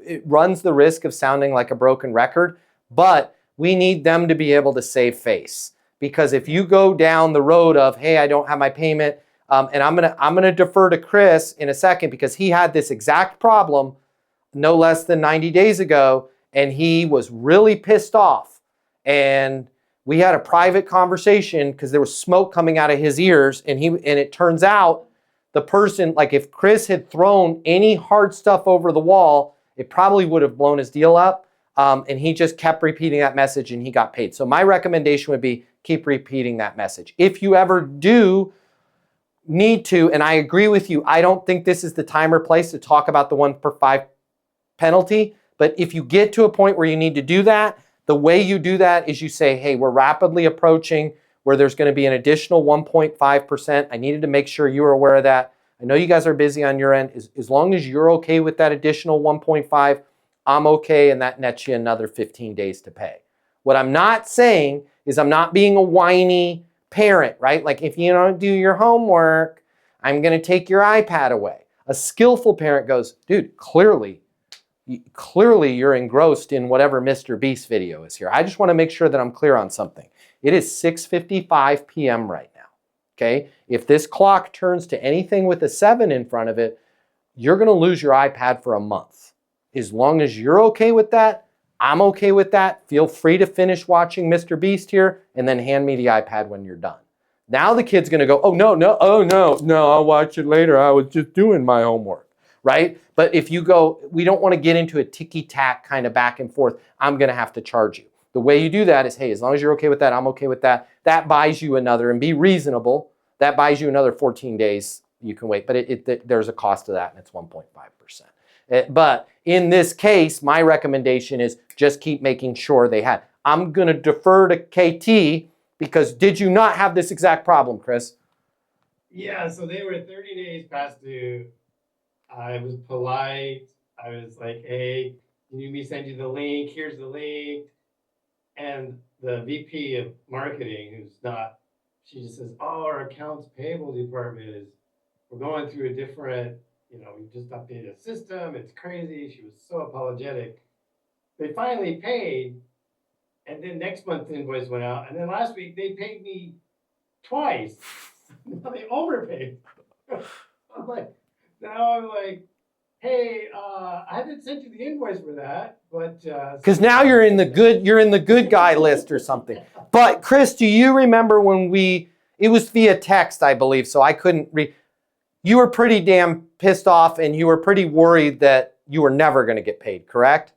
it runs the risk of sounding like a broken record, but we need them to be able to save face. Because if you go down the road of, hey, I don't have my payment, and I'm gonna defer to Chris in a second because he had this exact problem no less than 90 days ago, and he was really pissed off. And we had a private conversation because there was smoke coming out of his ears, and it turns out the person, like if Chris had thrown any hard stuff over the wall, it probably would have blown his deal up. And he just kept repeating that message and he got paid. So my recommendation would be keep repeating that message. If you ever do need to, and I agree with you, I don't think this is the time or place to talk about the 1 per 5 penalty. But if you get to a point where you need to do that, the way you do that is you say, hey, we're rapidly approaching where there's going to be an additional 1.5%. I needed to make sure you were aware of that. I know you guys are busy on your end. As long as you're okay with that additional 1.5, I'm okay, and that nets you another 15 days to pay. What I'm not saying is I'm not being a whiny parent, right? Like if you don't do your homework, I'm going to take your iPad away. A skillful parent goes, dude, clearly you're engrossed in whatever Mr. Beast video is here. I just want to make sure that I'm clear on something. It is 6:55 p.m. right now, okay? If this clock turns to anything with a 7 in front of it, you're going to lose your iPad for a month. As long as you're okay with that, I'm okay with that. Feel free to finish watching Mr. Beast here and then hand me the iPad when you're done. Now the kid's going to go, oh, no, I'll watch it later. I was just doing my homework, right? But if you go, we don't want to get into a ticky-tack kind of back and forth. I'm going to have to charge you. The way you do that is, hey, as long as you're okay with that, I'm okay with that. That buys you another, and be reasonable, that buys you another 14 days. You can wait, but there's a cost to that, and it's 1.5%. But in this case, my recommendation is just keep making sure they had. I'm going to defer to KT because did you not have this exact problem, Chris? Yeah, so they were 30 days past due. I was polite. I was like, hey, can you send you the link? Here's the link. And the VP of marketing, she just says, oh, our accounts payable department we're going through a different, we just updated a system. It's crazy. She was so apologetic. They finally paid. And then next month's invoice went out. And then last week they paid me twice. Now they overpaid. I'm like, hey, I haven't sent you the invoice for that, but because now you're in the good guy list or something. But Chris, do you remember when it was via text, I believe, so I couldn't read. You were pretty damn pissed off and you were pretty worried that you were never going to get paid, correct?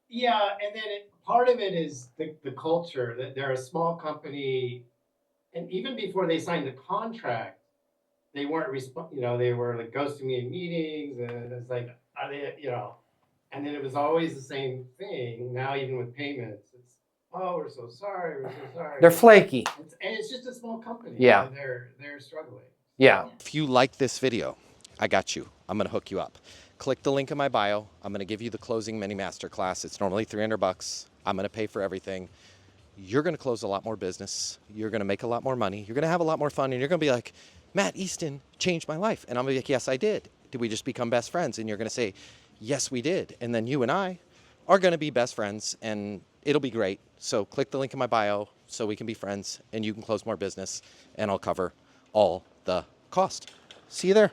Yeah, and then part of it is the culture, that they're a small company, and even before they signed the contract, they weren't they were like ghosting me in meetings, and it's like, are they, and then it was always the same thing. Now even with payments, it's, oh, we're so sorry. They're flaky. And it's just a small company. Yeah. They're struggling. Yeah. If you like this video, I got you. I'm going to hook you up. Click the link in my bio. I'm going to give you the closing mini masterclass. It's normally $300. I'm going to pay for everything. You're going to close a lot more business. You're going to make a lot more money. You're going to have a lot more fun. And you're going to be like, Matt Easton changed my life. And I'm going to be like, yes, I did. Did we just become best friends? And you're going to say, yes, we did. And then you and I are going to be best friends, and it'll be great. So click the link in my bio so we can be friends and you can close more business, and I'll cover all the cost. See you there.